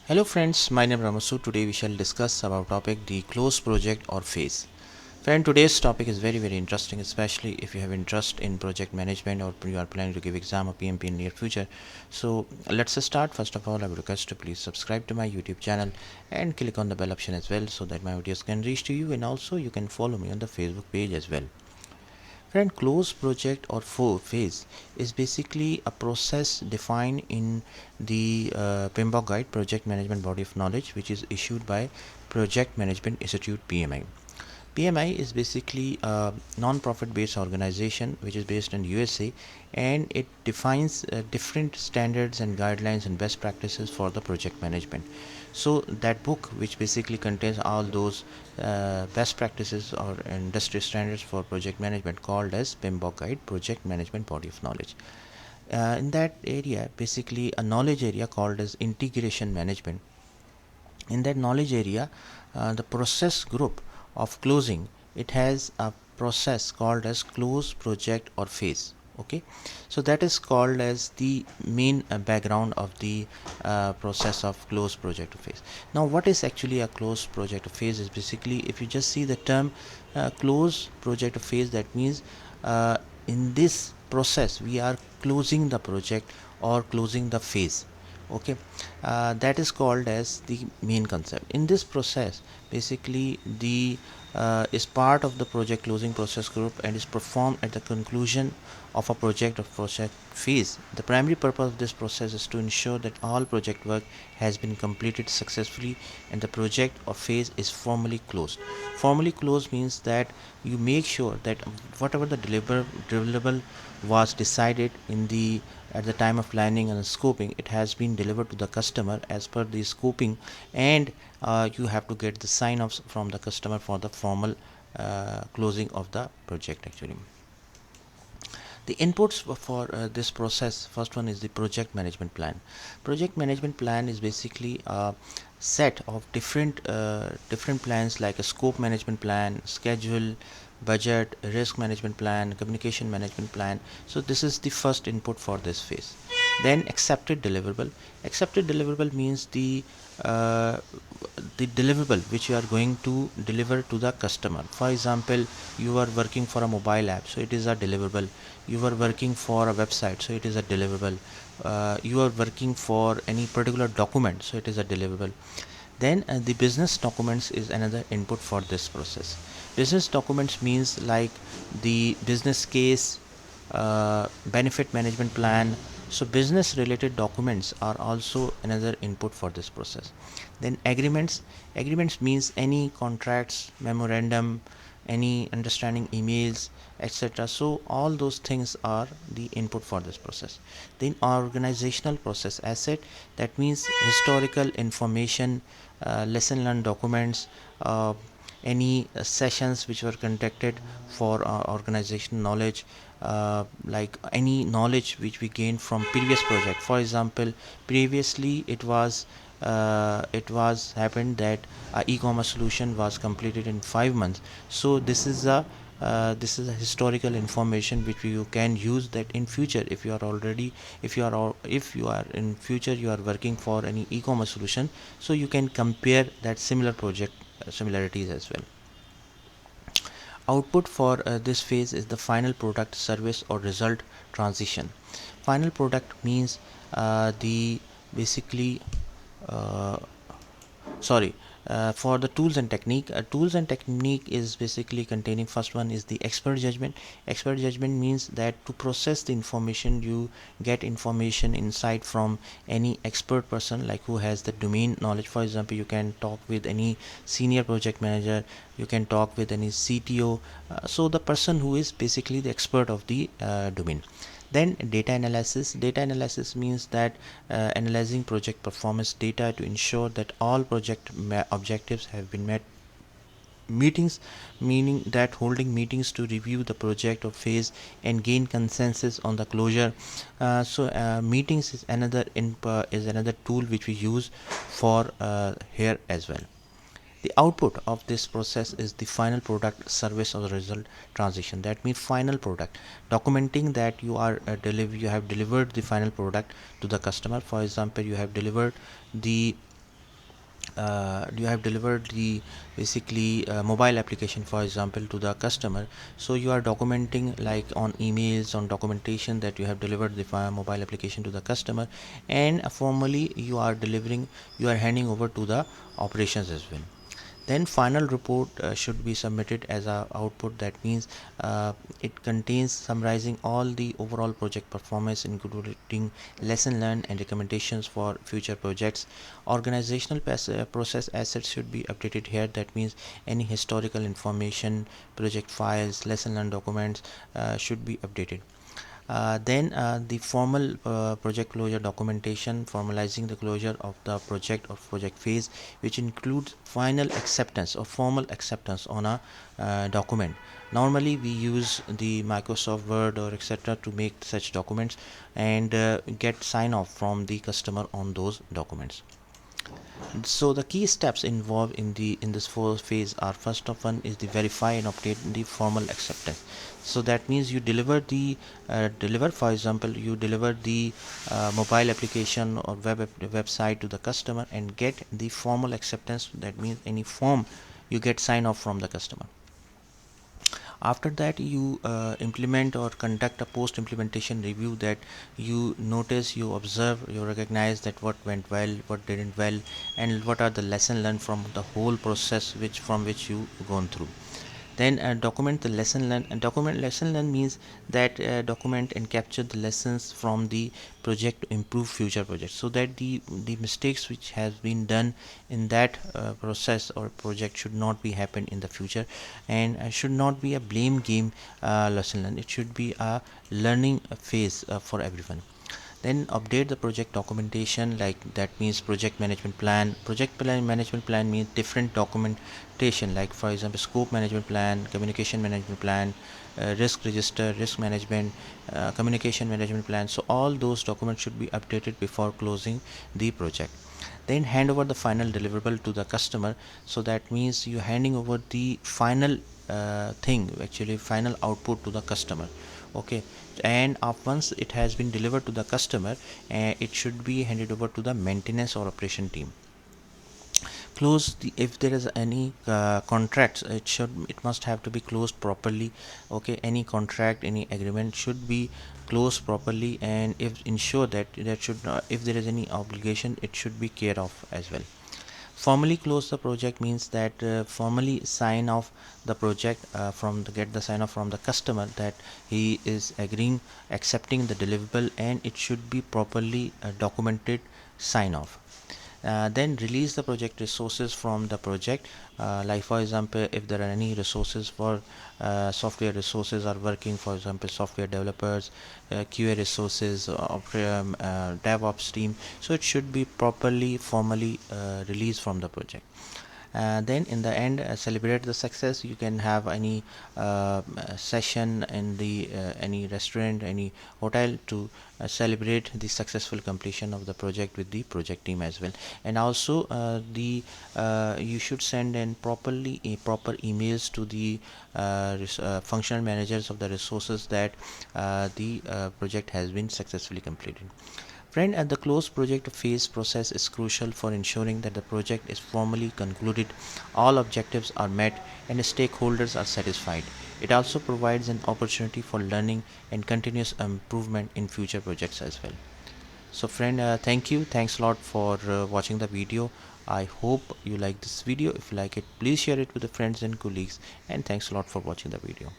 Hello friends, my name is Ramasu. Today we shall discuss about topic the close project or phase. Friend, today's topic is very interesting, especially if you have interest in project management or you are planning to give exam or PMP in near future. So let's start. First of all, I would request to please subscribe to my YouTube channel and click on the bell option as well so that my videos can reach to you, and also you can follow me on the Facebook page as well. Friend, close project or phase is basically a process defined in the PMBOK guide, Project Management Body of Knowledge, which is issued by Project Management Institute PMI. PMI is basically a non-profit based organization which is based in USA, and it defines different standards and guidelines and best practices for the project management. So that book, which basically contains all those best practices or industry standards for project management, called as PMBOK guide, Project Management Body of Knowledge. In that area, basically a knowledge area called as integration management. In that knowledge area, the process group of closing, it has a process called as close project or phase. Okay, so that is called as the main background of the process of close project or phase. Now what is actually a close project or phase is basically, if you just see the term close project or phase, that means in this process we are closing the project or closing the phase. Okay, that is called as the main concept. In this process, basically the is part of the project closing process group and is performed at the conclusion of a project or project phase. The primary purpose of this process is to ensure that all project work has been completed successfully and the project or phase is formally closed. Formally closed means that you make sure that whatever the deliverable was decided in the at the time of planning and scoping, it has been delivered to the customer as per the scoping, and you have to get the sign-offs from the customer for the formal closing of the project. Actually, the inputs for this process, first one is the project management plan. Project management plan is basically a set of different plans, like a scope management plan, schedule, budget, risk management plan, communication management plan. So this is the first input for this phase. Then accepted deliverable means the deliverable which you are going to deliver to the customer. For example, you are working for a mobile app, so it is a deliverable. You are working for a website, so it is a deliverable. You are working for any particular document, so it is a deliverable. Then the business documents is another input for this process. Business documents means like the business case, benefit management plan. So business related documents are also another input for this process. Then agreements means any contracts, memorandum, any understanding emails, etc. So all those things are the input for this process. Then organizational process asset, that means historical information, lesson learned documents, any sessions which were conducted for organizational knowledge, like any knowledge which we gained from previous project. For example, previously it was happened that e-commerce solution was completed in 5 months. So this is a historical information which you can use that in future. If you are already, if you are in future you are working for any e-commerce solution, so you can compare that similar project similarities as well. Output for this phase is the final product, service or result transition. Final product means the basically uh, sorry for the tools and technique is basically containing, first one is the expert judgment. Expert judgment means that to process the information, you get information insight from any expert person, like who has the domain knowledge. For example, you can talk with any senior project manager, you can talk with any CTO, so the person who is basically the expert of the domain. Then data analysis means that analyzing project performance data to ensure that all project objectives have been met. Meetings, meaning that holding meetings to review the project or phase and gain consensus on the closure. Meetings is another tool which we use for here as well. The output of this process is the final product, service or result transition. That means final product, documenting that you have delivered the final product to the customer. For example, you have delivered the you have delivered the basically mobile application, for example, to the customer. So you are documenting like on emails, on documentation, that you have delivered the mobile application to the customer, and formally you are delivering, you are handing over to the operations as well. Then final report should be submitted as a output. That means it contains summarizing all the overall project performance, including lesson learned and recommendations for future projects. Organizational process assets should be updated here. That means any historical information, project files, lesson learned documents should be updated. Then the formal project closure documentation, formalizing the closure of the project or project phase, which includes final acceptance or formal acceptance on a document. Normally we use the Microsoft Word or etc. to make such documents and get sign off from the customer on those documents. So the key steps involved in this fourth phase are, first of one is the verify and obtain the formal acceptance. So that means you deliver the for example, you deliver the mobile application or website to the customer and get the formal acceptance. That means any form you get sign off from the customer. After that, you implement or conduct a post implementation review, that you notice, you observe, you recognize that what went well, what didn't well, and what are the lesson learned from the whole process which you gone through. Then document the lesson learned. And document lesson learned means that document and capture the lessons from the project to improve future projects, so that the mistakes which has been done in that process or project should not be happen in the future, and should not be a blame game lesson learned. It should be a learning phase for everyone. Then update the project documentation, like that means project management plan. Management plan means different documentation, like for example scope management plan, communication management plan, risk register, risk management, communication management plan. So all those documents should be updated before closing the project. Then hand over the final deliverable to the customer. So that means you handing over the final thing, actually final output to the customer. Okay, and once it has been delivered to the customer, it should be handed over to the maintenance or operation team. Close the, if there is any contracts, it must have to be closed properly. Okay, any contract, any agreement should be closed properly, and if ensure that should not, if there is any obligation, it should be care of as well. Formally close the project means that formally sign off the project from the get the sign off from the customer that he is agreeing, accepting the deliverable, and it should be properly documented sign off. Then release the project resources from the project, like for example if there are any resources for software resources are working, for example software developers, QA resources, DevOps team, so it should be properly formally released from the project. Then in the end, celebrate the success. You can have any session in the any restaurant, any hotel, to celebrate the successful completion of the project with the project team as well. And also the you should send in properly proper emails to the functional managers of the resources that the project has been successfully completed. Friend, at the close project phase process is crucial for ensuring that the project is formally concluded, all objectives are met, and stakeholders are satisfied. It also provides an opportunity for learning and continuous improvement in future projects as well. So friend, thank you. Thanks a lot for watching the video. I hope you like this video. If you like it, please share it with the friends and colleagues. And thanks a lot for watching the video.